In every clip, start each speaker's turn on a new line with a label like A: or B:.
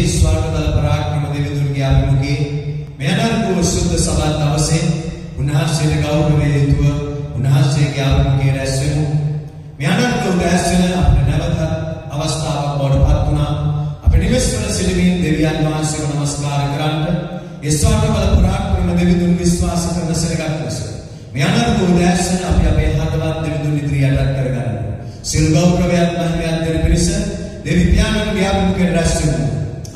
A: ස්වර්ගදල පරාක්‍රම දෙවිඳුන්ගේ අභිමුඛයේ මෙයන්වූ සුද්ධ සභා දවසේ උන්වහන්සේට ගෞරවය යුතුව උන්වහන්සේගේ අභිමුඛයේ රැස් වෙමු. මෙයන්වූ දැස්වෙන අපේ නැවත අවස්ථාවක් බවට පත් වුණා. අපේ නිවෙස්වල සිටමින් දෙවියන් වහන්සේට නමස්කාර කරන්න ඒ ස්වර්ගදල පරාක්‍රම දෙවිඳුන් විශ්වාස කරන සරගත් ලෙස මෙයන්වූ දැස්වෙන අපේ හදවත් දෙවිඳුන් ඉදිරියට කරගන්න. සිල් ගෞරවයත් මහිමයත් දෙන පිණිස දෙවි පියාණන්ගේ අභිමුඛයේ රැස් වෙමු.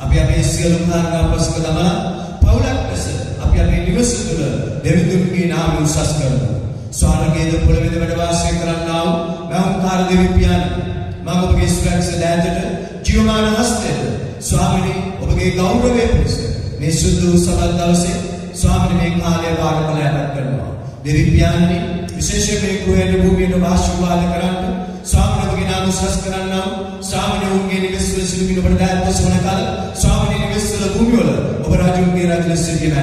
A: අපි අපේ සියලු කාරණා පසුක දමලා පවුලක් ලෙස අපි අපේ නිවස තුළ දෙවිඳුන්ගේ නාමය උසස් කරමු. ස්වර්ගයේද පොළොවේද වැඩ වාසය කරන්නා වූ මෞංකාර දෙවි පියාණන් මම ඔබගේ ස්වර්ගස්ස දෑතට ජීවමාන හස්තයට ස්වාමිනී ඔබගේ ගෞරවය පිණිස මේ සුදු සබත් දවසේ ස්වාමිනී මේ කාලය වාර කළ යටත් කරනවා. දෙවි පියාණනි විශේෂයෙන් මේ ගෘහයේ භූමියට ආශිර්වාද කරන්න ස්වාමිනී ඔබගේ නාම උසස් කරන්නා ස්වාමිනී ඔබගේ නිවෙස්වල සිටින ඔබට දෑත් වසවන කාල ස්වාමිනී නිවෙස්වල භූමිවල ඔබ රාජුන්ගේ රාජ ලෙස සිටින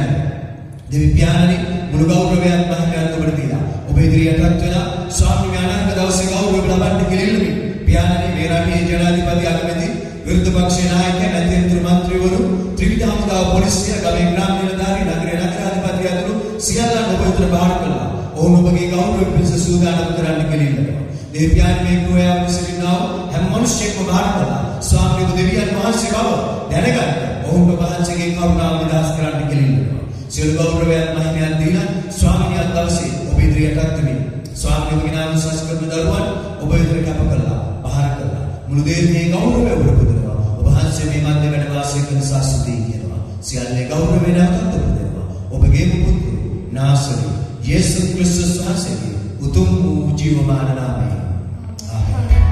A: දෙවි පියාණනි මුළු ගෞරවයත් මහිමයත් ඔබට දීලා ඔබ ඉදිරියටත් වෙලා ස්වාමිනී අනන්ත දවසේ ගෞරවය ලබන්න කෙරෙන්නේ පියාණනි මේ රටේ ජනාධිපති අගමැති විරුද්ධ පක්ෂයේ නායකයන් අධ්‍යක්ෂ මන්ත්‍රීවරු ත්‍රිවිධ හමුදා පොලිසිය ගමේ ග්‍රාම නිලධාරී නගරේ නගරාධිපති ඇතුළු සියල්ලන් ඔබ උත්තර බාර කළා. ඔවුන් ඔබගේ ගෞරවය පිණිස සූදානම් කරන්න කෙරෙන්නේ දෙවි පියාණනි මේ ගෘහයේ සිටිනා හැම මිනිසෙක්ම බාර කළා. ස්වාමීන් දෙවියන් වහන්සේ බව දැනගන්න ඔවුන්ට වහන්සේගේ කරුණාව විලාස කරන්න කෙරෙන්නේ සියලු ගෞරවයත් මහිමයත් දීලා ස්වාමීන් දවසේ ඔබ ඉදිරියටත් වෙමින් ස්වාමීන්ගේ නාම උසස් කරන දරුවන් ඔබ ඉදිරියට කැප කළා බාර කළා. මුළු දේහයේ ගෞරවය ඔබට පුදනවා. ඔබ වහන්සේ මේ මැද වැඩ වාසය කරන සාස්තුතිය කියනවා. සියල්ලේ ගෞරවය නැවතත් ඔබ දෙනවා. ඔබගේ පුත්‍ර නාසරේ යේසුස් ක්‍රිස්තුස් වහන්සේගේ උතුම් වූ ජීවමාන නාමයෙන්
B: Thank you.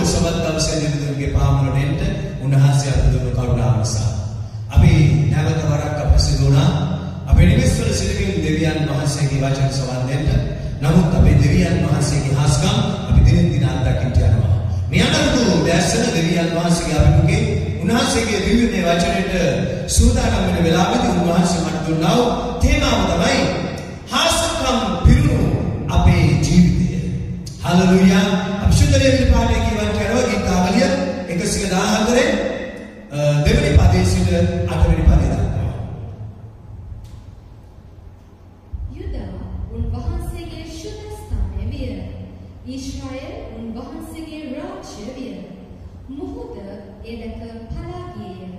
A: සමත් දවසේ දෙවියන්ගේ පාමුලට උන්වහන්සේ අපට දුන්න කරුණාව නිසා අපි නැවත වරක් අපසිදු වුණා. අපේ නිවෙස්වල සිටින දෙවියන් වහන්සේගේ වචන සවන් දෙන්න. නමුත් අපේ දෙවියන් වහන්සේගේ හාස්කම් අපි දිනෙන් දින අත්දකින්න යනවා. මේ අනුරු දැසන දෙවියන් වහන්සේගේ අභිමුඛේ උන්වහන්සේගේ දිව්‍යමය වචනයට සූදානම් වෙන වෙලාවෙදී උන්වහන්සේ මට දුන්නා වූ තේමාව තමයි හාස්කම් පිරුණු අපේ ජීවිතය. හලෙලූයා. අපි සුන්දරයේ පාඩේ කියවන්ට යනවා ගීතාවලිය 114 දෙවෙනි පදයේ සිට 8 වෙනි පදය දක්වා.
B: යුදා උන්වහන්සේගේ ශුද්ධ ස්ථානය විය. ඊශ්‍රායල් උන්වහන්සේගේ රාජ්‍ය විය. මුහුද එදක පලා ගියේය.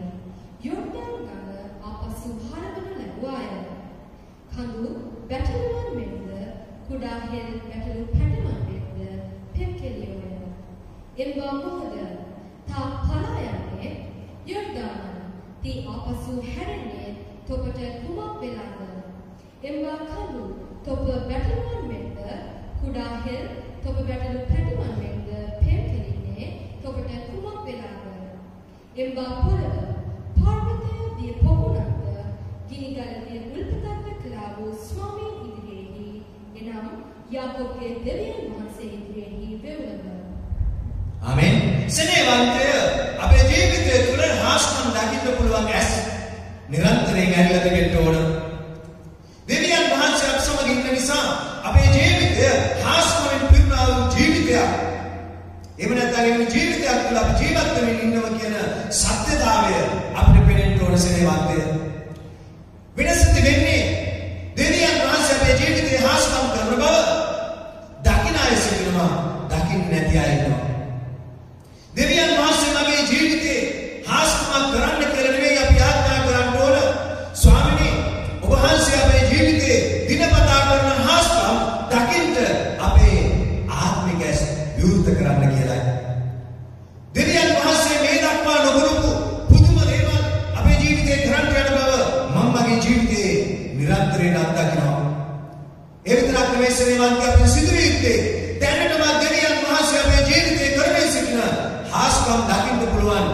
B: යොර්දාන් ගඟ අපසු හරවනු ලැබුවාය. කඳු බැටළුවන් මෙන්ද කුඩා හෙල් බැටළු පැටවුන් මෙන්ද පෙම්කෙලියෝය. එම්බා මුහුද තා පලා යන්නේ යොර්දාන තී අපසු හැරෙන්නේ තොපට කුමක් වෙලාද? එම්බා කඳු තොප බැටළුවන් මෙන්ද කුඩා හෙල් තොප බැටළු පැටවුන් මෙන්ද පෙම්කෙලින්නේ තොපට කුමක් වෙලාද? එම්බා පොළව පර්වතය දිය පොකුණක්ද ගිනිගලදිය උල්පතක්ද කළා වූ ස්වාමීන් ඉදිරියේහි එනම් යාකෝබ්ගේ දෙවියන් වහන්සේ ඉදිරියේහි වෙවුලද.
A: ආමෙන්. සෙනෙවන්තය අපේ ජීවිතය තුළ හාස්කම් දකින්න පුළුවන් ඇස් නිරන්තරයෙන් ඇරිලා දෙන්න ඕන. දෙවියන් වහන්සේ අප සමග ඉන්න නිසා අපේ ජීවිතය හාස්කමෙන් පිරුණා වූ ජීවිතයක්. එහෙම නැත්නම් මේ ජීවිතයක් තුළ අපි ජීවත් වෙමින් ඉන්නවා කියන සත්‍යතාවය අපිට පේන්න ඕන සෙනෙවන්තය. වෙනස වෙන්නේ දෙවියන් වහන්සේ අපේ ජීවිතේ හාස්කම් කරන බව දකින්න අය සිටිනවා, දකින්න නැති අය ඉන්නවා. දෙවියන් වහන්සේ මගේ ජීවිතේ හාස්කම් කරන්න කියලා නෙවෙයි අපි ආඥා කරන්න ඕන. ස්වාමිනේ ඔබ වහන්සේ අපේ ජීවිතේ දිනපතා කරන හාස්කම් දකින්න අපේ ආත්මික ඇස් විවෘත කරන්න කියලායි. දෙවියන් වහන්සේ මේ දක්වා නොකරපු පුදුම දේවල් අපේ ජීවිතේ කරන්න යන බව මම මගේ ජීවිතේ නිරන්තරයෙන් අත්දකිනවා. ඒ විතරක් නෙවෙයි සෙනෙවන්ත අපේ සිදුවීත්තේ දැනටම දෙවියන් වහන්සේ අපේ ජීවිතේ කරමින් සිටින හාස්කම් දකින්න පුළුවන්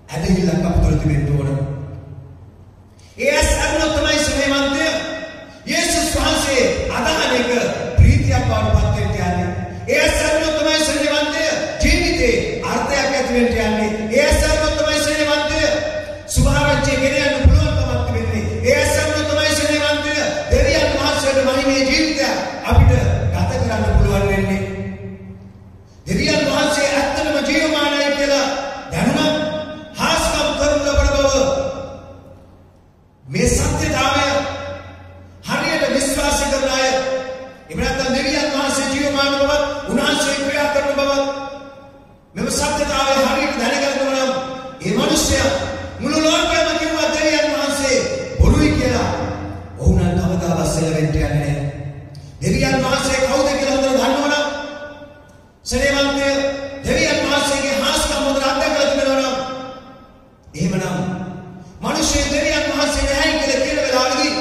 A: ඇදහිල්ලක් අපතොල තිබෙන්න ඕන. ඒ අසරණ තමයි සෙනෙවන්තය යේසුස් වහන්සේ අදහන එක ප්‍රීතියක් වඩපත් වෙන්න යන්නේ. ඒ අසරණ තමයි සෙනෙවන්තය ජීවිතේ අර්ථයක් ඇති වෙන්න යන්නේ. ඒ අසරණ තමයි සෙනෙවන්තය සුභාරංචි ගෙනියන්න පුළුවන්කමක් තිබෙන්නේ. ඒ අසරණ තමයි සෙනෙවන්තය දෙවියන් වහන්සේට මහිමේ ජීවිතය අපිට ගත කරන්න පුළුවන් වෙන්නේ. දෙවියන් වහන්සේ ඇත්තටම ජීවමානයි කියලා දැනුණත් හාස්කම් කරන ලබන බව මේ සත්‍යතාවය හරියට විශ්වාස කරන අය එහෙම නැත්නම් දෙවියන් වහන්සේ ජීවමාන බවත් උන්වහන්සේ ක්‍රියා කරන බවත් මෙව සත්‍යතාවය හරියට දැනගන්නවා නම් ඒ මිනිස්සයා මුළු ලෝකෙම කිව්වා දෙවියන් වහන්සේ බොරුයි කියලා. ඔවුන් නම් කවදාවත් සෙලවෙන්න යන්නේ නැහැ. දෙවියන් වහන්සේ කවුද කියලා හොඳට දන්නවනම් සෙනෙවන්තය දෙවියන් වහන්සේගේ හාස්කම් හොඳට අත්දැකලා තිබෙනවා නම් එහෙමනම් මිනිස්සු දෙවියන් වහන්සේ නැහැ කියලා කියන වෙලාවේදී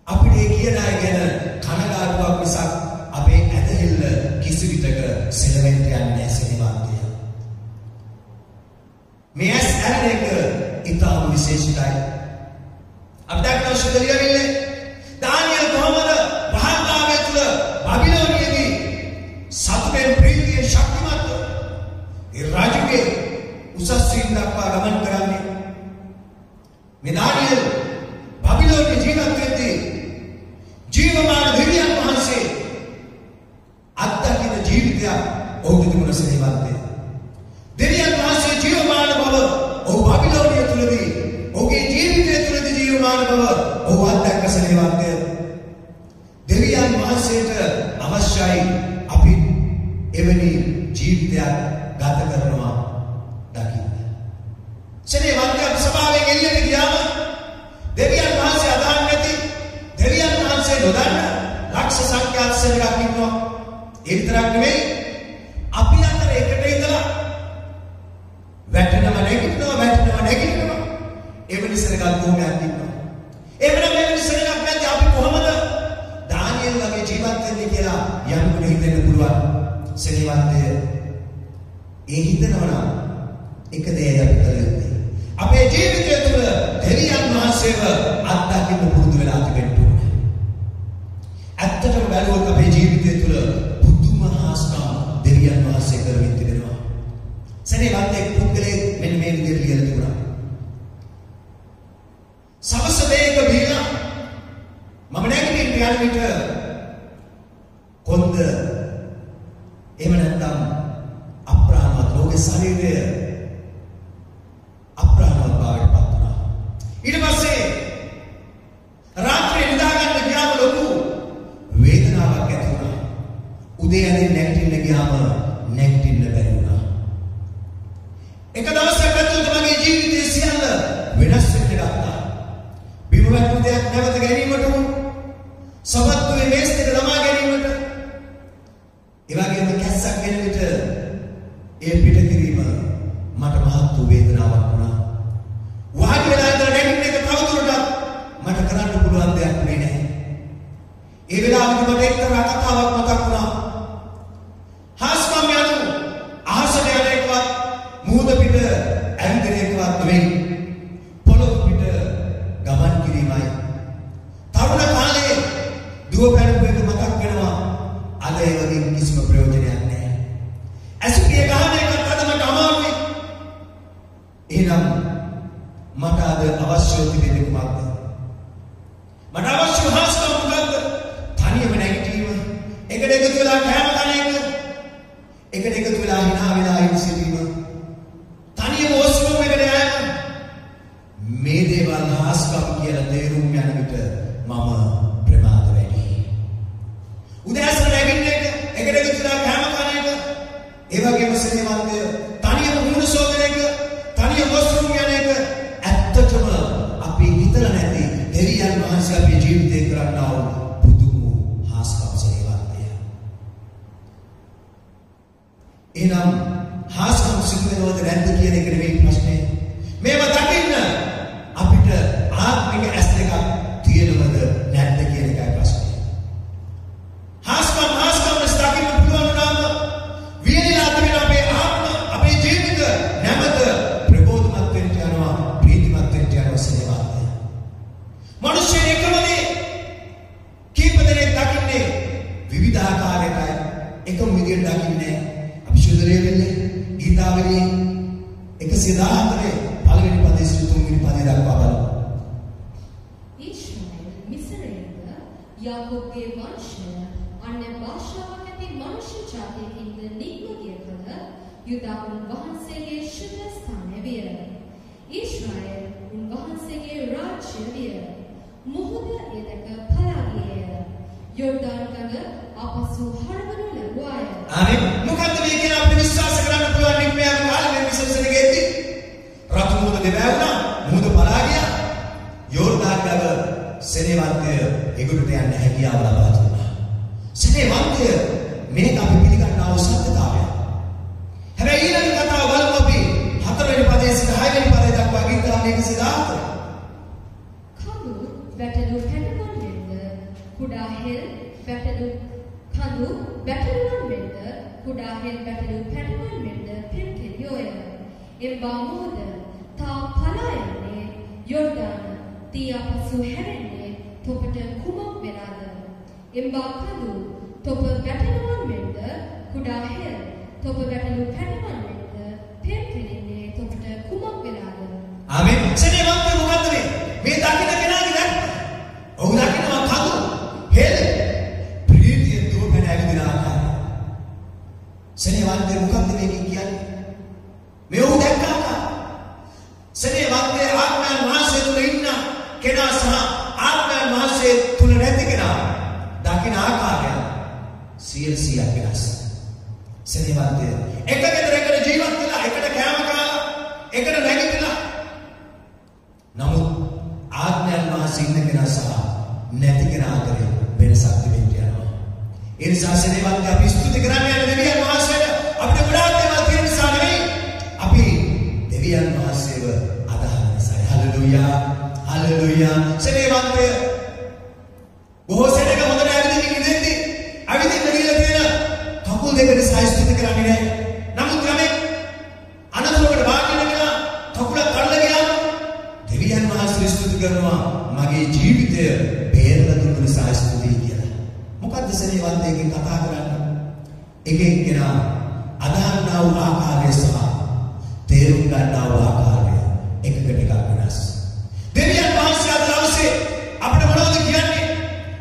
A: අපිට කියන අය ගැන කනගාටුවක් මිසක් අපේ ඇදහිල්ල කිසි විටක සෙලවෙන්න යන්නේ නැහැ සෙනෙවන්තය. මේ ඇස් ඇරෙන එක ඉතාම විශේෂයි. අපි දක්වන ශුද්ධලියවිල්ලේ දානියල් කොහොමද මහාකාවය තුළ බබිලෝනියේදී සතුටෙන් ප්‍රීතියෙන් ශක්තිමත්ව ඒ රාජුගේ උසස් සීන් දක්වා ගමන් කරන්නේ. මේ දානියල් බබිලෝනියේ ජීවත් වෙද්දී ජීවමාන දෙවියන් වහන්සේ අත්දකින ජීවිතයක් ඔහුට තිබුණ සෙනෙවන්තය. දෙවියන් වහන්සේ ජීවමාන බව ඔහු බබිලෝනිය තුලදී ඔහුගේ ජීවිතය තුලදී ජීවමාන බව ඔහු අත්දැක සෙනෙවන්තය. දෙවියන් වහන්සේට අවශ්‍යයි අපි එවැනි ජීවිතයක් ගත කරනවා දකින්න. සෙනෙවන්තය අපි සභාවෙන් එළියට ගියාම දෙවියන් වහන්සේ අදහන් නැති දෙවියන් වහන්සේ නොදන්න ලක්ෂ සංඛ්‍යාත සෙනගක් ඉන්නවා. ඒ විතරක් නෙවෙයි අපි අතර එකට ඉඳලා වැටෙනව නැගිටිනවා එවැනි සෙනගක් කොහොමද ඉන්නවා. එවැනි මෙවැනි සෙනගක් නැති අපි කොහොමද දානියෙල් වගේ ජීවත් වෙන්නේ කියලා යනුනේ හිතෙන්න පුළුවන්. සෙනෙවන්තය ඒ හිතනවා නම් එක දෙයයි අපි කළ යුත්තේ. අපේ ජීවිතය තුළ දෙවියන් වහන්සේව අත්දකින්න පුරුදු වෙලා තිබෙන්න ඕනේ. ඇත්තටම බැලුවොත් අපේ ජීවිතය තුළ පුදුම හාස්කම් දෙවියන් වහන්සේ කරමින් තිබෙනවා. සෙනෙවන්තයෙක් පුද්ගලයෙක් මෙන්න මේ විදිහට ලියලා තිබුණා. සවස දෙයක බීලා මම නැගිටින්න යන විට කොන්ද එහෙම නැත්නම් අප්‍රාණවත් රෝගේ ශරීරය අප්‍රාණවත් බවට පත් වුණා. ඊට පස්සේ රාත්‍රියේ නිදා ගන්න ගියාම ලොකු වේදනාවක් ඇති වුණා. උදේ ඇඳින් නැගිටින්න ගියාම නැගිටින්න බැරි වුණා. එක දවසක් ඇතුළත මගේ ජීවිතයේ සියල්ල වෙනස් වෙන්න ගත්තා. බිම වැටුණු දෙයක් නැවත ගැනීමට සවත්තුවේ මේස් දෙක ළමා ගැනීමට ඒ වගේම කැස්සක් වෙන විට ඒ පිට කිරීම මට මහත් වූ වේදනාවක් වුණා. වාඩි වෙලා ඉඳලා නැගිටින එක තවදුරටත් මට කරන්න පුළුවන් දෙයක් නෙමෙයි නෑ. ඒ වෙලාවෙදි මට එක්තරා කතාවක් මතක් වුණා. හාස්කම් යනු අහසට යන එකවත් මුහුද පිට ඇවිදින එකවත් නෙමෙයි. පොළොව පිට ගමන් කිරීමයි. තරුණ කාලේ දුව පැනපු එක මතක් වෙනවා. අද ඒ වගේ කිසිම ප්‍රයෝජනයක් නැහැ. ඇසිපිය ගහන එකත් අද මට අමාරුයි. එහෙනම් මට අද අවශ්‍ය තිබෙන්නේ කුමක්ද? මට අවශ්‍ය හාස්කම් මොකක්ද? තනියම නැගිටීම, එකට එකතු වෙලා කෑම කන එක, එකට එකතු වෙලා hina වෙලා ඉඳ සිටීම, තනියම වොස්රූම් එකට යෑම. මේ දේවල් හාස්කම් කියලා තේරුම් යන විට මම ප්‍රමාද වැඩි. උදෑසන නැගිටින එක, එකට එකතු වෙලා කෑම කන එක, ඒ වගේම සෙනෙවන්තය තනියම මුහුණ සෝදන එක, තනියම වොස්රූම් යන එක ඇත්තටම අපි හිතලා නැති දෙවියන් වහන්සේ අපේ ජීවිතේ කරන්නා වූ පුදුම හාස්කම් සෙනෙවන්තය. එනම් හාස්කම් සිදු වෙනවද නැද්ද කියන එක නෙවෙයි ප්‍රශ්නේ. මේවා දකින්න අපිට ආත්මික ඇස් දෙකක් තියෙනවද නැද්ද කියන එකයි ප්‍රශ්නේ. හාස්කම් දකින්න පුළුවන් නම් වියලා තිබෙන අපේ ආත්ම අපේ ජීවිත නැමත ප්‍රබෝධමත් වෙන්න යනවා, ප්‍රීතිමත් වෙන්න යනවා සෙනෙවන්තය. මිනිස්සු එකමනේ කීප දෙනෙක් දකින්නේ විවිධාකාරයකයි, එකම විදියට දකින්නේ. අපි ශුද්ධලයේ වෙන්නේ ගීතාවලියේ 114 පළවෙනි පදයේ සිට තුන්වෙනි පදය දක්වා බලමු.
B: ඊශ්‍රායෙල් මිස්රයේද යාකෝබ්ගේ වංශය අන්‍ය භාෂාවක් ඇති මනුෂ්‍ය ජාතියකින්ද නික්ම ගිය කල යුදා උන්වහන්සේගේ ශුද්ධ ස්ථානය විය. ඊශ්‍රායෙල් උන්වහන්සේගේ රාජ්‍ය විය. මුහුද ඒ දැක පලා ගියේය. යෝර්දාන් ගඟ අපසු හරවනු ලැබුවාය.
A: ආමෙන්. මොකද්ද මේ කියන අපිට විශ්වාස කරන්න පුළුවන් නික්මයාගේ කාලේ විශ්වාසනගෙදී රතු මුහුද දෙවැවුණා, මුහුද පලා ගියා. යෝර්දාන් ගඟ සෙනෙවන්තය එගොඩට යන්න හැකියාව ලබා දුන්නා. සෙනෙවන්තය මේක අපි පිළිගන්නා වූ සත්‍යතාවයක්. හැබැයි ඊළඟ කතාව බලමු අපි 4 වෙනි පදයේ සිට 6 වෙනි පදය දක්වා ගින්දරන්නේ 114.
B: කඳු වැටළු පැටවුන් වෙන්ද කුඩා හෙල් වැටළු කඳු වැටළුන් වෙන්ද කුඩා හෙල් වැටළු පැටවුන් වෙන්ද පිරිකෙලියෝය. එම්බා මුහුද තා පලා යන්නේ යෝර්දාන තී අපසු හැරෙන්නේ තොපට කුමක් වෙලාද? එම්බා කඳු තොප වැටළුන් වෙන්ද කුඩා හෙල් තොප වැටළු පැටවුන් වෙන්ද පිරිකෙලින්නේ තොපට කුමක් වෙලාද?
A: ආමෙන්. සෙනෙවන්තය මොකද්ද මේ දකින්න කෙනාගේ දැක්ම? ඔහු දකින්නවා කඳු, හෙළ, ප්‍රීතිය දුවගෙන ඇවිදින ආකාරය. සෙනෙවන්තය මොකද්ද මේකෙන් කියන්නේ? මේ ඔහු දැක්ක ආකාරය. සෙනෙවන්තය ආත්මයන් වහන්සේ තුල ඉන්න කෙනා සහ ආත්මයන් වහන්සේ තුල නැති කෙනා දකින්න ආකාරය 100% වෙනස්. සෙනෙවන්තය එක ගෙදරකට ජීවත් වෙලා, එකට කෑම කාලා, එකට නැගිටලා, නමුත් ආත්මයන් වහන්සේ ඉන්න කෙනා සහ නැති කෙනා අතර වෙනසක් තිබෙන්න යනවා. ඒ නිසා සෙනෙවන්තය අපි ස්තුති කරන්න යන දෙවියන් වහන්සේට අපිට ගොඩාක් දේවල් තියෙන නිසා නෙවෙයි, අපි දෙවියන් වහන්සේව අදහන නිසා. Hallelujah, hallelujah. සෙනෙවන්තය බොහෝ සෙනඟ හොඳට ඇවිදින්න ඉඳෙද්දී ඇවිදින්න ගිහලා තියෙන කකුල් දෙක නිසා එක එක්කෙනා අදහන්නා වූ ආකාරය සහ තේරුම් ගන්නා වූ ආකාරය එකකට එකක් වෙනස්. දෙවියන් වහන්සේ අද දවසේ අපිට මොනවද කියන්නේ?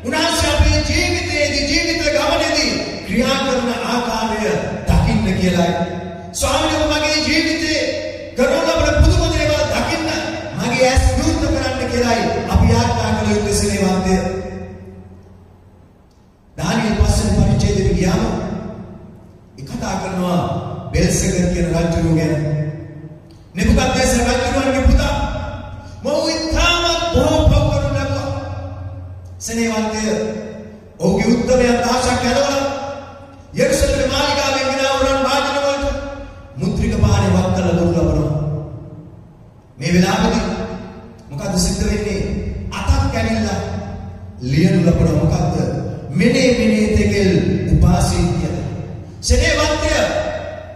A: උන්වහන්සේ අපේ ජීවිත ගමනේදී ක්‍රියා කරන ආකාරය දකින්න කියලායි. ස්වාමීනි මගේ ජීවිතේ කරන අපේ පුදුම දේවල් දකින්න මගේ ඇස් විවෘත කරන්න කියලායි අපි ආඥා කළ යුත්තේ සේවන්තය. දානියෙල් පස්සේ පරිච්ඡේදෙට ගියාම කතා කරනවා බෙල්සෙකර් කියන රජුගේ ගැන. නෙබුකද්නේසර් රජුගේ පුතා මොහු ඉතාමත් බොහෝ පව කරන ලබුවා. සේවන්තය ඔහුගේ උත්තමයන් දහසක් යනවා යෙරුසලම මාලිගාවෙන් ගෙන වරන් වාදන වලට මුද්‍රික පාරේ වක් කරලා දුරු ලබනවා. මේ වෙලාවේදී මොකද්ද සිද්ධ වෙන්නේ? අතක් කැඩිලා ලියනු ලබන මොකද්ද? මෙනේ තෙකල් උපාසී කියලා. සේවන්තය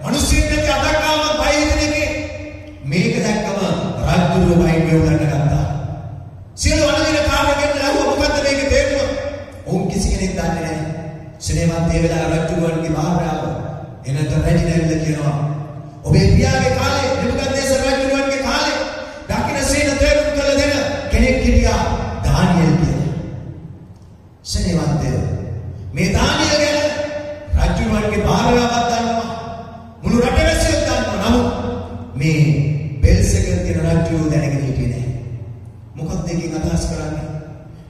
A: මිනිස්සුන්ට අතක්කාම බයිදෙනකේ මේක දැක්කම රජුගේ වයින් වෙවුලන්න ගත්තා. සියලු අනුදින කාමයෙන් ලැබුව මොකද්ද මේක තේරුම? ඔවුන් කිසි කෙනෙක් දන්නේ නැහැ. සේවන්තය වෙලා රජුගේ මහාරාව එනත රැඩිනල්ල කියනවා. ඔබේ පියාගේ කාලේ නෙබුකද්නේසර් රජුගේ කාලේ දකින්න සේන තේරුම් කළ දෙන කෙනෙක් හිටියා දානියෙල් කියලා. සේවන්තය මේ දානියෙල් ගැන රජුගේ මහාරාවක් දන්නවා. මුළු රටවැසියෝ දන්නවා. නමුත් මේ බෙල්සෙකර් කියන රජු දැනගෙන හිටියේ නැහැ. මොකක්ද ඒකෙන් අදහස් කරන්නේ?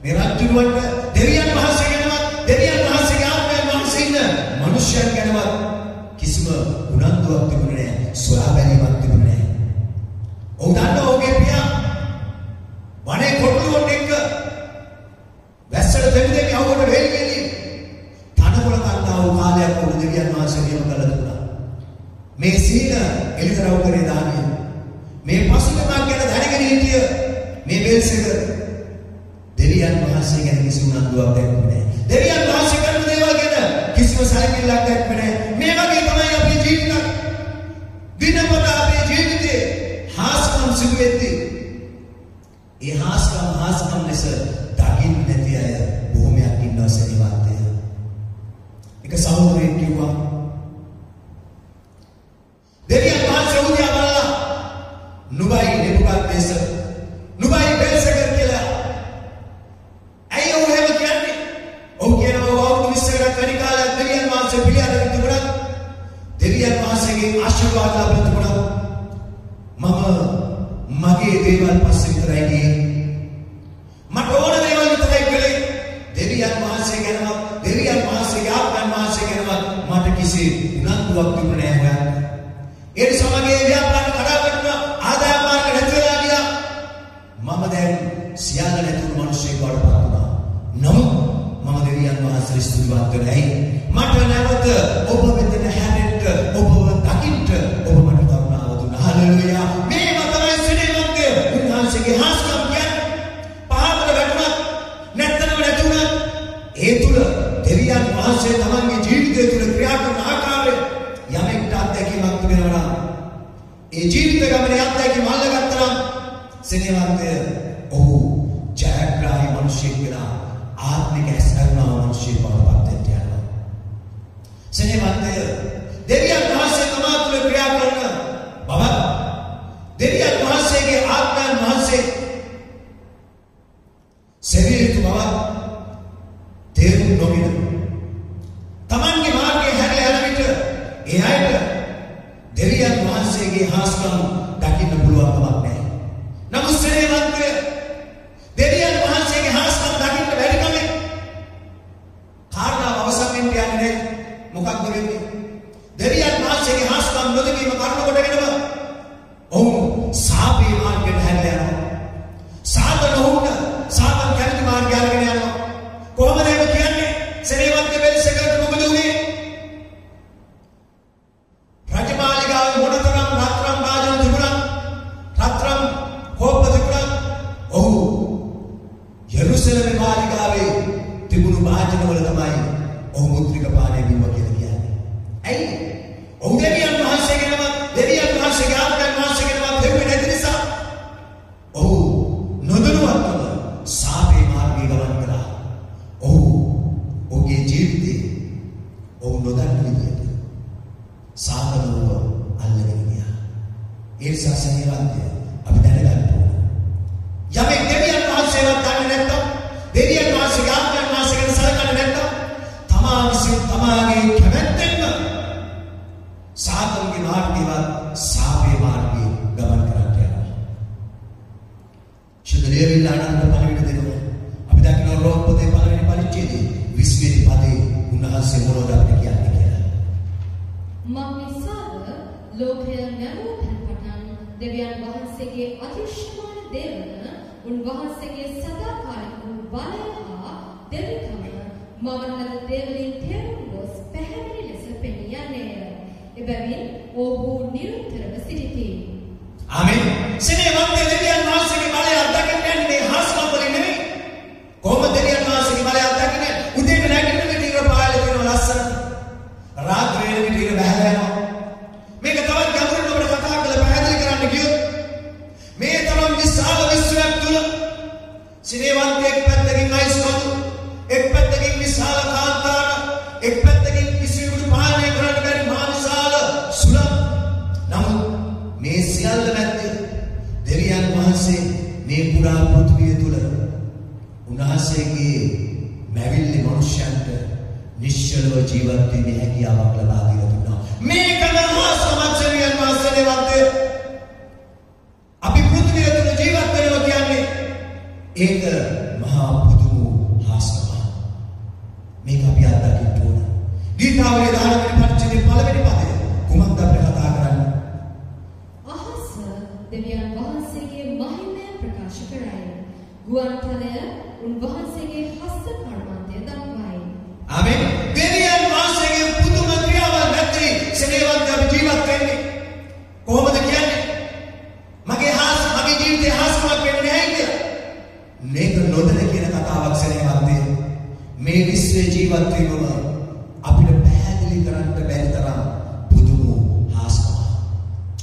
A: මේ රජුන්ට දෙවියන් වහන්සේ ගැනවත් දෙවියන් වහන්සේගේ ආත්මයන් වහන්සේ ඉන්න මනුෂ්‍යයන් ගැනවත් කිසිම උනන්දුවක් තිබුණේ නැහැ. සොයා බැලීමක් තිබුණේ නැහැ. ඔව් දන්නවා ඔහුගේ පියා වනේ කොටුවොත් එක්ක වැස්සට දෙවිදෙනි අවුවට වෙල්ගෙදී තනකොළ කන්නා වූ කාලයක් වුණ දෙවියන් වහන්සේ නියම කළ දුන්නා. මේ සීන එලිදරව් කරේ දානියෙල්. මේ පසුබිමක් ගැන දැනගෙන හිටිය මේ බෙල්සෙකර් දෙවියන් වහන්සේ ගැන කිසිම උනන්දුවක් දැක්ුවේ නැහැ. දෙවියන් වහන්සේ කරන දේවල් ගැන කිසිම සැලකිල්ලක් දැක්ුවේ නැහැ. මේ වගේ තමයි අපේ ජීවිත. දිනපතා අපේ ජීවිතේ හාස්කම් සිදු වෙද්දී ඒ හාස්කම් ලෙස දකින්න නැති අය බොහොමයක් ඉන්නවා සේවන්තය. එක සහෝදරයෙක් කිව්වා දෙවියන් වහන්සේ උදියා බලලා නුබයි නෙබුකද්නේසර් නුබයි බෙල්සෙකර් කියලා. ඇයි ඔහු එහෙම කියන්නේ? ඔහු කියනවා අවුරුදු 20කට වැඩි කාලයක් දෙවියන් වහන්සේ පිළිඅරගෙන තිබුණා. දෙවියන් වහන්සේගේ ආශිර්වාද ලැබෙන්න තිබුණා. මම මගේ දේවල් පස්සේ විතරයි ගියේ. මට ඕන දේවල් විතරයි කළේ. දෙවියන් වහන්සේ ගැනවත් දෙවියන් වහන්සේගේ ආත්මයන් වහන්සේ ගැනවත් මට කිසි උනන්දුවක් තිබුණේ නැහැ. ඒ නිසා මගේ ව්‍යාපාර කඩාවැටුණ ආදාය මාර්ග නැති වෙලා ගියා. මම දැන් සියල්ල නැතුණු මිනිසෙක් වඩපත් වුණා. නමුත් මම දෙවියන් වහන්සේට ස්තුතිවන්ත වෙයි. මට නැවත ඔබ වෙත හැරෙන්න ඔබව දකින්න ඔබ මට කරුණාව දුන්නා. හලෙලූයා. මේව තමයි සේවන්තය. උන්වහන්සේගේ හාස්කම් කියන්නේ පහතට වැටුණත් නැත්තනම නැතුණත් ඒ තුල දෙවියන් වහන්සේ තමන්ගේ ජීවිතය තුළ ක්‍රියා කරන ආකාරය යමෙක්ට අත්දැකීමක් තිබෙනවා නම් ඒ ජීවිත ගමනේ අත්දැකීම අල්ලගත්තා නම් සේවන්තය ඔහු ජයග්‍රාහී මිනිසෙක් වෙනවා. ආත්මික හැසිරෙනවා මිනිසෙක් බවට පත් වෙනවා. සේවන්තය දෙවියන් වහන්සේ තමා තුළ ක්‍රියා කරන බව දෙවියන් වහන්සේගේ ආත්මයන් වහන්සේ සෙවියතු බව තේරුම් නොගෙන තමන්ගේ මාර්ගයේ හැරලා යන විට ඒ අයට දෙවියන් වහන්සේගේ හාස්කම් දකින්න පුළුවන් කමක් නැහැ. නමුත් සේවන්තය දෙවියන් වහන්සේගේ හාස්කම් දකින්න බැරි කමෙන් කාරණාව අවසන් වෙන්න යන්නේ නැහැ. මොකක්ද වෙන්නේ? දෙවියන් වහන්සේගේ හාස්කම් නොදකීම කරුණ කොටගෙනම ඔවුන් සාපේ මාර්ගයට හැරලා යනවා. සාතන ඔවුන්ට සාතන් කැමති මාර්ගය අරගෙන යනවා. කොහොමද ඒක කියන්නේ? සේවන්තය බෙල්සෙකර් මොකද උනේ? රජමාලිගාවේ මොනතරම් රත්රන් වාදන තිබුණා? රත්රන් කෝප තිබුණා? ඔහු යෙරුසලම මාලිගාවේ තිබුණු වාදන වල තමයි ඔහු මුද්‍රික පානය බිව්වා කියලා කියන්නේ. ඇයි? ඔහු දෙවියන් වහන්සේගෙනම දෙවියන් වහන්සේගේ ආත්මයන් වහන්සේගෙනම දෙව්වේ නැති නිසා ඔහු නොදැනුවත්වම සාපේ මාර්ගයේ ගමන් කළා. ඔහුගේ ජීවිතේ ඔහු නොදන්න විදිහට ඒ සසනේවන්තය අපි දැනගන්න ඕන. යමෙක් දෙවියන් වහන්සේවත් දන්නේ නැත්නම්, දෙවියන් වහන්සේගේ ආත්මයන් වහන්සේ ගැන සලකන්නේ නැත්නම්, තමා විසින් තමාගේ කැමැත්තෙන්ම සාතන්ගේ මාර්ගයවත් සාපේ මාර්ගයේ ගමන් කරන්න යනවා. ශුද්ධලේවිලාණන්ට පණිවිඩ දෙනවා. අපි දකිනවා රෝම පොතේ පළවෙනි පරිච්ඡේදයේ 20 වෙනි පදේ උන්වහන්සේ මොනවද අපිට කියන්නේ කියලා.
B: මම නිසාද ලෝකය නැවූ පටන් දෙවියන් වහන්සේගේ අදෘශ්‍යමාන දේවන උන්වහන්සේගේ සදාකාලික වූ බලය හා දෙවිකම මවන ලද දේවලින් තේරුම් ගොස් පැහැදිලි ලෙස පෙනී යන්නේය. එබැවින් ඔහු නිරන්තරව සිටිති.
A: ආමෙන්. සෙනෙහවන්ත දෙවියන් වහන්සේගේ බලය අත්දකින්න යන්නේ මේ හාස්කම් වලින් නෙමෙයි. කොහොමද දෙවියන් වහන්සේගේ බලය අත්දකින්නේ? උදේට නැගිටින විදිහ පායලා තියෙන ලස්සන. රාත්‍රියේ විදිහ බහැලා යනවා. මේක තවත් ගැඹුරින් ඔබට කතා කරලා පැහැදිලි කරන්න ගියොත් මේ තරම් විශාල විශ්වයක් තුල සෙනෙහවන්ත එක් පැත්තකින් අයිස් කඳු, එක් පැත්තකින් විශාල කාන්තාර, එක් පැත්තකින් කිසිවෙකුට පාලනය කරන්න බැරි මහා විශාල සුළං. නමුත් මේ සියල්ල මැද්දේ දෙවියන් වහන්සේ මේ පුරා පෘථිවිය තුල උන්වහන්සේගේ මැවිල්ලි මනුෂ්‍යයන්ට නිශ්චලව ජීවත් වීමේ හැකියාවක් ලබා දීලා තිබෙනවා. මේක මහා සමාජයෙන් වාසනේවන්තය. අපි පෘථිවිය තුල ජීවත් වෙනවා කියන්නේ ඒක මහා පුදුම හාස්කමක්. මේක අපි අත්දකින්න ඕන. ගීතාවලියේ 10 වෙනි පරිච්ඡේදයේ පළවෙනි පදය කුමක්ද අපිට කතා කරන්නේ?
B: අහස දෙවියන් වහන්සේගේ මහිමය ප්‍රකාශ කරයි. ගුවන්තලය උන්වහන්සේගේ හස්ත කර්මාන්තය දක්වයි.
A: ආමෙන්. දෙවියන් වහන්සේගේ පුදුම ක්‍රියාවල් නැත්නම් සෙනෙහවන්ත අපි ජීවත් වෙන්නේ කොහොමද කියන්නේ? මගේ ජීවිතේ හාස්කමක් වෙන්නේ නැහැ කියලා. මේක නොදැන කියන කතාවක් සෙනෙහවන්තේ. මේ විශ්වයේ ජීවත් වීමම අපිට පැහැදිලි කරන්න බැරි තරම් පුදුම හාස්කමක්.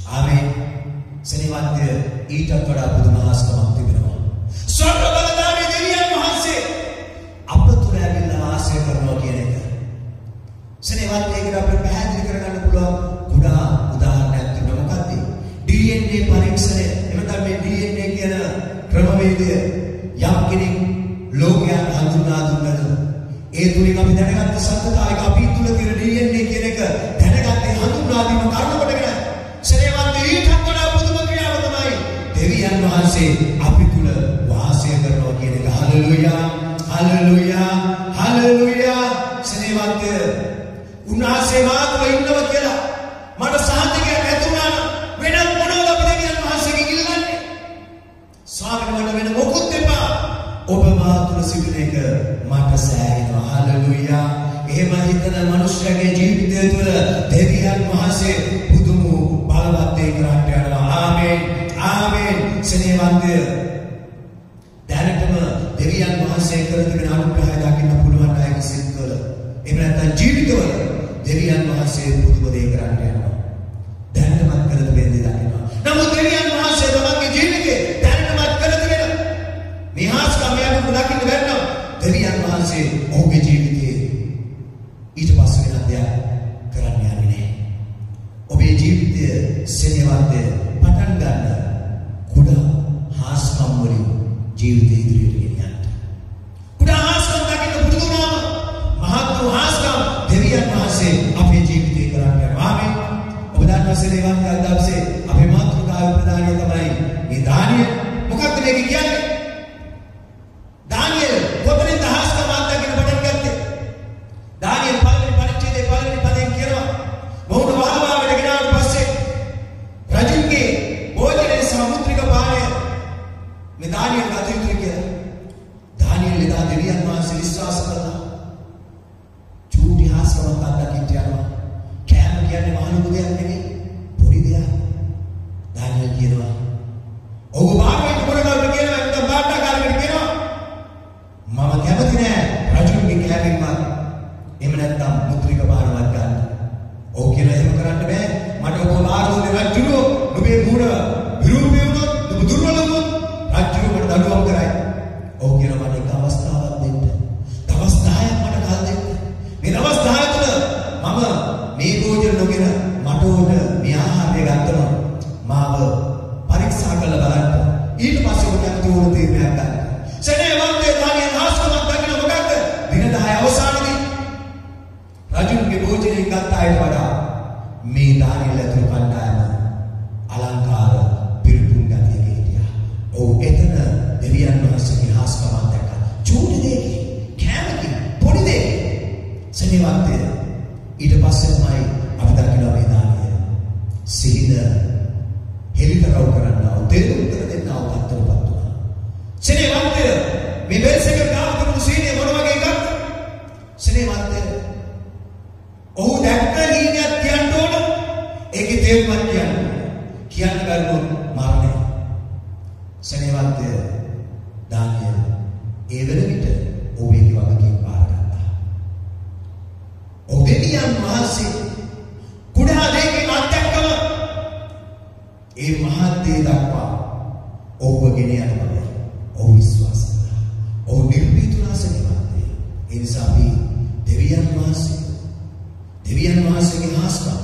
A: ආමෙන්. සෙනෙහවන්තය ඊට වඩා පුදුම හාස්කමක් තිබෙනවා. ස්වර්ග බලධාරී දෙවියන් වහන්සේ අප තුළ ඇවිල්ලා වාසය කරනවා කියන එක. සෙනෙහවන්ත ඒකට අපිට පැහැදිලි කරගන්න පුළුවන් කුඩා උදාහරණයක් තිබෙනවා. මොකක්ද? DNA පරීක්ෂණය. එමෙතන මේ DNA කියන ක්‍රමවේදය යම් කෙනෙක් ලෝකයන් හඳුනා දුන්නද ඒ තුලින් අපි දැනගත්ත සත්‍යතාවයක අපි තුල තියෙන DNA කියන එක දැනගත්තේ හඳුනා දීම කාරණා කොටගෙන. සෙනෙහවන්ත ඊට වඩා පුදුම ක්‍රියාව තමයි දෙවියන් වහන්සේ අපි තුල වාසය කරනවා කියන එක. Hallelujah, hallelujah, hallelujah. සෙනෙහවන්ත උන්වහන්සේ මාතෘ ඉන්නවා කියලා මට සාහිතිකයක් ඇතුණා නම් වෙනත් මොනවද අපි දෙවියන් වහන්සේගෙන් ඉල්ලන්නේ? ස්වාමීන් වහන්සේ වෙන මොකුත් එපා. ඔබ මාතෘ සිටින එක මට සෑහෙනවා. හලෙලූයා. එහෙම හිතන මනුෂ්‍යගේ ජීවිතය තුළ දෙවියන් වහන්සේ පුදුම බලවත් දේ කරන්න යනවා. ආමේන්, ආමේන්. සෙනෙහවන්තය දැනටම දෙවියන් වහන්සේ කර තිබෙන අනුග්‍රහය දකින්න පුළුවන් අයගේ සිත්වල එහෙම නැත්නම් ජීවිතවල දෙවියන් වහන්සේ පුදුම දේ කරන්න යනවා. දැනටමත් කර තිබෙන දේ දකිනවා. නමුත් දෙවියන් වහන්සේ තමන්ගේ ජීවිතේ දැනටමත් කර තිබෙන මේ හාස්කම් යන දකින්න බැන්නම් දෙවියන් වහන්සේ ඔහුගේ ජීවිතේ ඊට පස්සේ වෙන දෙයක් කරන්න යන්නේ නැහැ. ඔබේ ජීවිතය සෙනෙහවන්තය පටන් ගන්න කුඩා හාස්කම් වලින් ජීවිතය ඉදිරියට ගෙනියන්න. කුඩා හාස්කම් දකින්න පුරුදු වුණාම මහත් වූ හාස්කම් දෙවියන් වහන්සේ අපේ ජීවිතේ කරන්න යනවා. ආමේන්. ඔබ දන්නවා සෙනෙහවන්ත දවසේ අපේ මාතෘකාව ප්‍රදානය තමයි මේ දානිය. මොකක්ද මේක කියන්නේ? දානියෙල් කොතනින්ද හාස්කම් අත්දකින්න පටන් ගත්තේ? දානියෙල් පළවෙනි පරිච්ඡේදයේ පළවෙනි පදයෙන් කියනවා මොහුට වහවාවට ගෙනාවට පස්සේ රජුගේ භෝජනයේ සමුද්‍රික පානය මේ දානියෙල් ගත යුතුයි කියලා. දානියෙල් එදා දෙවියන් වහන්සේ විශ්වාස කළා. චූටි හාස්කමක් අත්දකින්න යනවා. කෑම කියන්නේ මහලු දෙයක් නෙමෙයි, පොඩි දෙයක්. දානියෙල් කියනවා ඔව් බාරෙන් කොරගාවට කියනවා දැකපු කණ්ඩායම අලංකාර පිරිපුන් ගතියක හිටියා. ඔව් එතන දෙවියන් වහන්සේගේ හාස්කමක් දැක්කා. චූටි දෙයකින්, කැමකින්, පොඩි දෙයකින්. සෙනෙවන්තය ඊට පස්සේ තමයි අපි දකින්න මේ දානිය සිහින හෙලිතරව් කරන්නා දෙවි උත්තර දෙන්නා තත්ත්වපත් වුණා. සෙනෙවන්තය මේ වෙල්සක කාම කරපු සීනිය මොන වගේ එකක්ද? සෙනෙවන්තය ඔහු දැක්ක හීනයක් කියන්න ඕන. ඒකේ තේරුමක් කියන්න ඕන. කියන්න බැරුවොත් මරණය. සෙනෙවන්තය දානිය ඒ වෙල විට ඔහුගේ වගකීම් බාරගත්තා. ඔහු දෙවියන් වහන්සේ කුඩා දෙයකින් අත්දැක්කම ඒ මහත් දේ දක්වා ඔහුව ගෙන යන බව ඔහු විශ්වාස කළා. ඔහු නිර්භීතුනා සෙනෙවන්තය. ඒ නිසා අපි දෙවියන් වහන්සේගේ හාස්කම්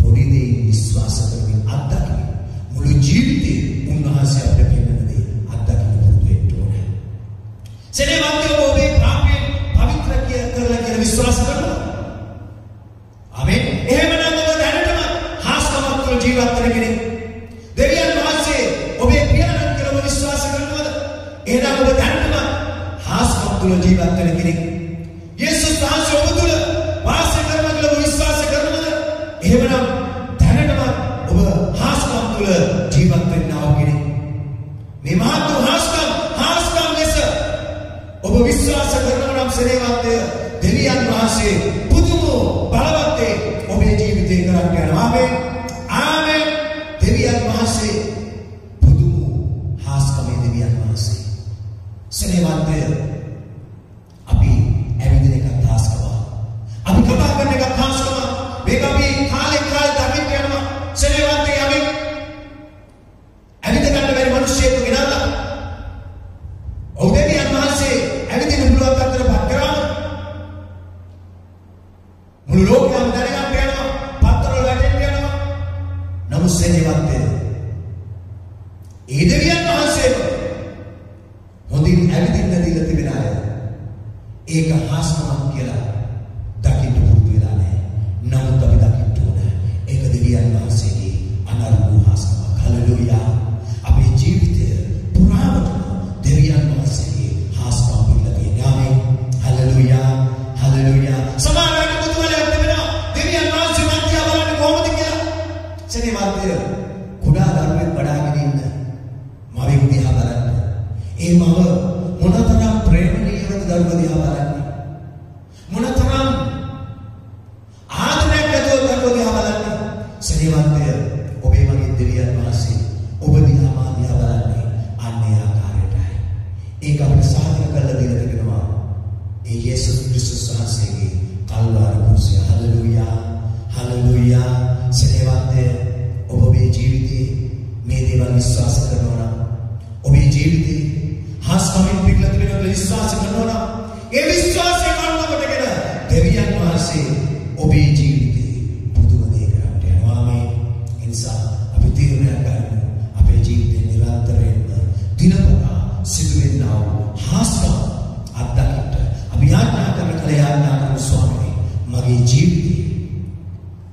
A: පොඩි දෙයින් විශ්වාස කරමින් අත්දකින්න මුළු ජීවිතේ උන්වහන්සේ අපිට පෙන්වන දේ අත්දකින්න පුරුදු වෙන්න ඕනේ. සෙනෙවන්තය ඔබේ පාපයෙන් පවිත්‍ර කරලා කියලා විශ්වාස කරනවා. ආමෙන්. එහෙමනම් ඔබ දැනටම හාස්කමක් තුළ ජීවත් වෙන කෙනෙක්. දෙවියන් වහන්සේ ඔබේ පියාණන් කියලා විශ්වාස කරනවද? එහෙනම් ඔබ දැනටම හාස්කම් තුළ ජීවත් වෙන කෙනෙක්. යේසුස් වහන්සේ ඔබ තුළ වාසය කරනවා කියලා විශ්වාස කරනවද? එහෙමනම් දැනටම ඔබ හාස්කම් තුළ ජීවත් වෙන්නා වූ කෙනෙක්. මේ මහත් වූ හාස්කම් ලෙස ඔබ විශ්වාස කරනවා නම් සෙනෙවන්තය දෙවියන් වහන්සේ පුදුම බලවත් ඔබේ ජීවිතේ කරන්න යනවා. ආමෙන්. ආමෙන්. දෙවියන් වහන්සේ පුදුම හාස්කමේ දෙවියන් වහන්සේ. සෙනෙවන්තය අපි ඇවිදින එකත් හාස්කම. අපි කතා කරන එකත් හාස්කම. මේක අපි කාලේ දකින්න යනවා. සෙනෙවන්තය අපි ඇවිද ගන්න බැරි මිනිස්සෙක් ගෙනල්ලා ඔව් දෙවියන් වහන්සේ ඇවිදින්න පුළුවන් තත්ත්වයකට පත් කරාම මුළු ලෝකයම දැනගන්න යනවා. පත්තරවල වැටෙන්න යනවා. නමුත් සෙනෙවන්තය ඒ දෙවියන් වහන්සේම හොඳින් ඇවිදින්න දීලා තිබෙන අය ඒක හාස්කමක් කියලා දකින්න පුරුදු වෙලා නැහැ. නමුත් අපි දකින්න ඕනේ ඒක දෙවියන් වහන්සේගේ අනර්ග හාස්කමක්. හලෙලූයා. අපේ ජීවිතය පුරාවටම දෙවියන් වහන්සේගේ හාස්කම් පිළිලා තියෙනවා. ආමෙන්. හලෙලූයා. හලෙලූයා. සමානයි බුදුවලයක් තිබෙනවා. දෙවියන් වහන්සේ මැදියා බලන්නේ කොහොමද කියලා. සෙනෙවන්තය කුඩා දරුවෙක් වඩාගෙන ඉන්න මවෙක් දිහා බලන්න. ඒ මව මොනතරම් ප්‍රේමණීයවද දරුව දිහා බලන්නේ. මොනතරම් ආදරයක් ඇතුව දරුව දිහා බලන්නේ. සෙනෙවන්තය ඔබේ මගේ දෙවියන් වහන්සේ ඔබ දිහා මා දිහා බලන්නේ අන්නේ ආකාරයටයි. ඒක අපිට සාධක කරලා දීලා තිබෙනවා. ඒ යේසුස් ක්‍රිස්තුස් වහන්සේගේ කල්වාරි කුරුසය. හලෙලූයා. හලෙලූයා. සෙනෙවන්තය ඔබේ ජීවිතේ මේ දේවල් විශ්වාස කරනවා නම් ඔබේ ජීවිතේ හාස්කමින් පිටලා තිබෙන විශ්වාස කරනවා නම් ඒ විශ්වාසය කරනකොටගෙන දෙවියන් වහන්සේ ඔබේ ජීවිතේ පුදුම දේ කරන්න යනවා. ආමේන්. ඒ නිසා අපි තීරණයක් ගන්න අපේ ජීවිතේ නිරන්තරයෙන්ම දිනපතා සිදුවෙනා වූ හාස්කම් අත්දකින්න අපි යාඥා කරන කලයාඥා කරන ස්වාමීනි මගේ ජීවිතේ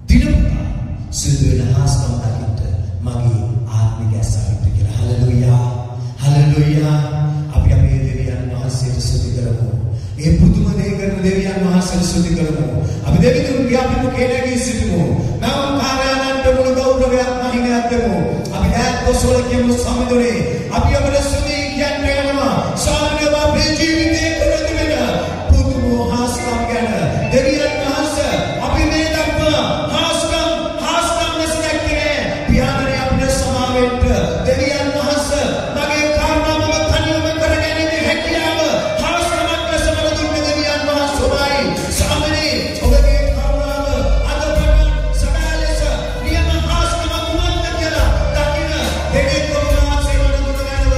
A: දිනපතා සිදුවෙන හාස්කම් දකින්න මගේ ආත්මික ඇසවිත කියලා. හලෙලූයා. හලෙලූයා. අපි අපේ දෙවියන් වහන්සේට ස්තුති කරමු. මේ පුදුම දේ කරන දෙවියන් වහන්සේට ස්තුති කරමු. අපි දෙවිතුන්ගේ අපි මුකේ නැගී සිටිමු. නම් කාර්යාලන්ට මුළු ගෞරවයක් මහිමයක් දෙමු. අපි ඈත් කොසල කියමු සමිඳුනේ. අපි අපේ ස්තුති කියන්නේ යනවා. ස්වාමීන් අපේ ජීවිතේ කරන දෙන්න පුදුම හාස්කම් ගැන දෙවියන් වහන්සේ අපි මේ දක්වා හාස්කම් ලෙස දැක්කේ පියාණන් අපිට සමාවෙන්න දෙවියන් වහන්සේ මගේ කාරණාව තනියම කරගැනීමේ හැකියාව හාස්කමක් ලෙස මට දුන්න දෙවියන් වහන්සේයි. ස්වාමීනි ඔබගේ කාරණාව අද පටන් සදා ලෙස නියම හාස්කමක් වුණත් කියලා දකින්න දෙවියන් වහන්සේ මට දුන්න ගන්නව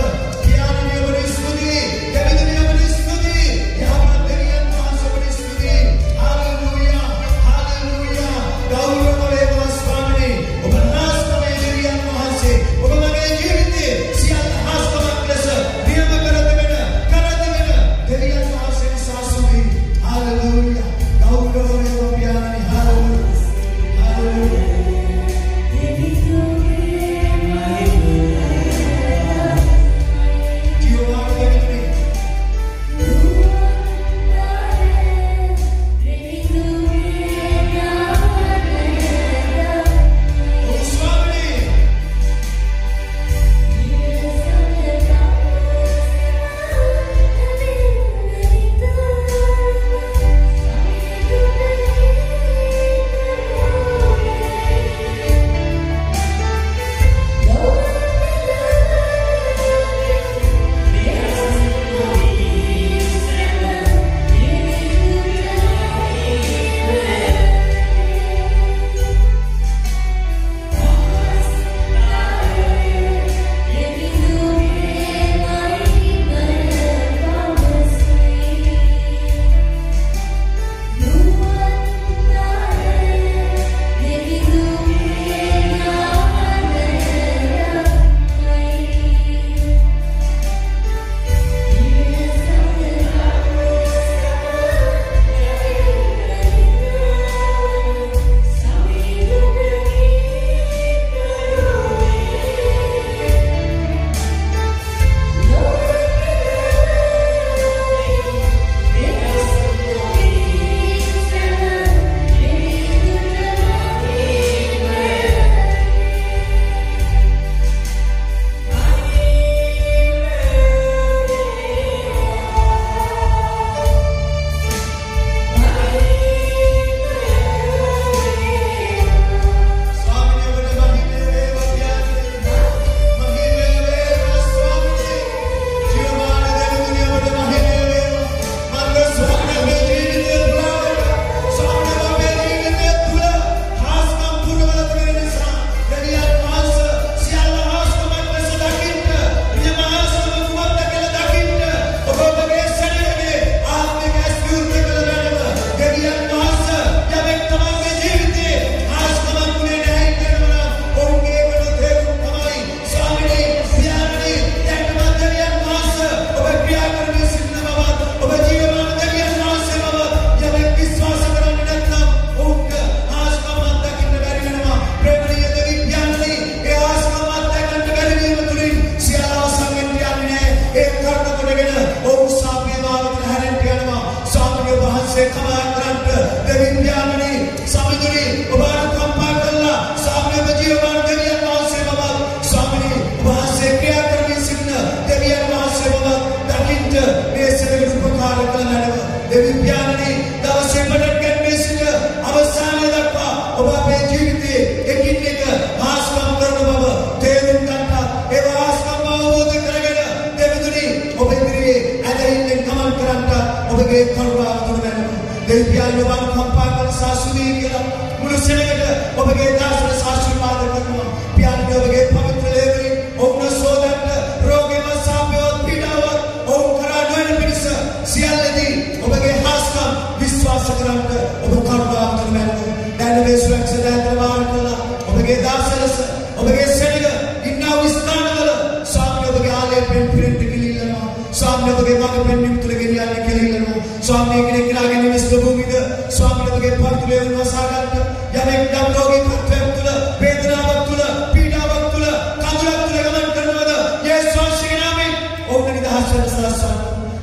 A: පෙන්වීම තුළ ගෙනියන්නේ කියලා ඉල්ලනවා. ස්වාමී කෙනෙක් ලාගෙන නිස්ත භූමිද ස්වාමීන් වහන්සේගේ පන්තුලේ උන්වසා ගන්න යමෙක් නම් රෝගී තත්ත්වයක් තුළ වේදනාවක් තුළ පීඩාවක් තුළ කඳුලක් තුළ ගමන් කරනවද යේසුස් වහන්සේගේ නාමයෙන් ඔවුන් නිදහස් වෙන සලස්වන්න.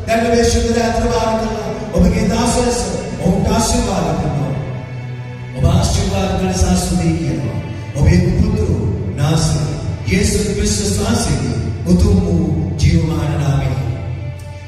A: දැන් මේ ශුද්ධ දාත්‍රවාද කරනවා. ඔබගේ දාසයස ඔවුන්ට ආශිර්වාද කරනවා. ඔබ ආශිර්වාද කරන සාස්තුතිය කියනවා. ඔබේ පුතුරු නාසය යේසුස් ක්‍රිස්තුස් වහන්සේගේ උතුම් වූ ජීවමාන නාමයෙන්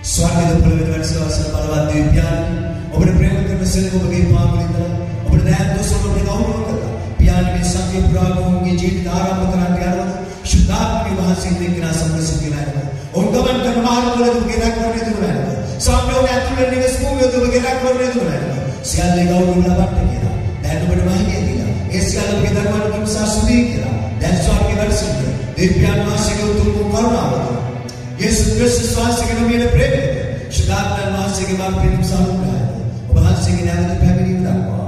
A: ස්වර්ගයේ පොළවේ වැඩසවසන බලවත් දෙවියන් ඔබට ප්‍රේම කරන සෙනඟ ඔබගේ පාමුලින්ද ඔබට දයන් දොසොබට ගෞරව කරලා පියාණන් මේ සංකේ පුරාණෝගේ ජීවිත ආරම්භ කරන්න යනවා. ශුද්ධාත්මක වහන්සේ දෙකනා සම්ප්‍රසුතිලා යනවා. ඔවුන් ගමන් කරන මාර්ගවල ඔබගේ රැකවරණය දුරනවා. සම්ප්‍රෝණ ඇතුළේ නිවස් භූමියද ඔබගේ රැකවරණය දුරනවා. සියල්ලේ ගෞරව ලබන්න කියලා. දැන් ඔබට මහිමය දීලා ඒ සියල්ල ඔබගේ දරුවන් කිම්සා සුදී කියලා. දැන් ස්වර්ගයේ වැඩසිට දෙවියන් වහන්සේගේ උතුම් කරුණාව යේසුස් ක්‍රිස්තුස් වහන්සේගේ නාමයෙන් ප්‍රේමය ශුද්ධාත්මක වහන්සේගේ මාර්ගයෙන් සම්පූර්ණයි. ඔබ වහන්සේගේ නාමයෙන් පැමිණීම දක්වා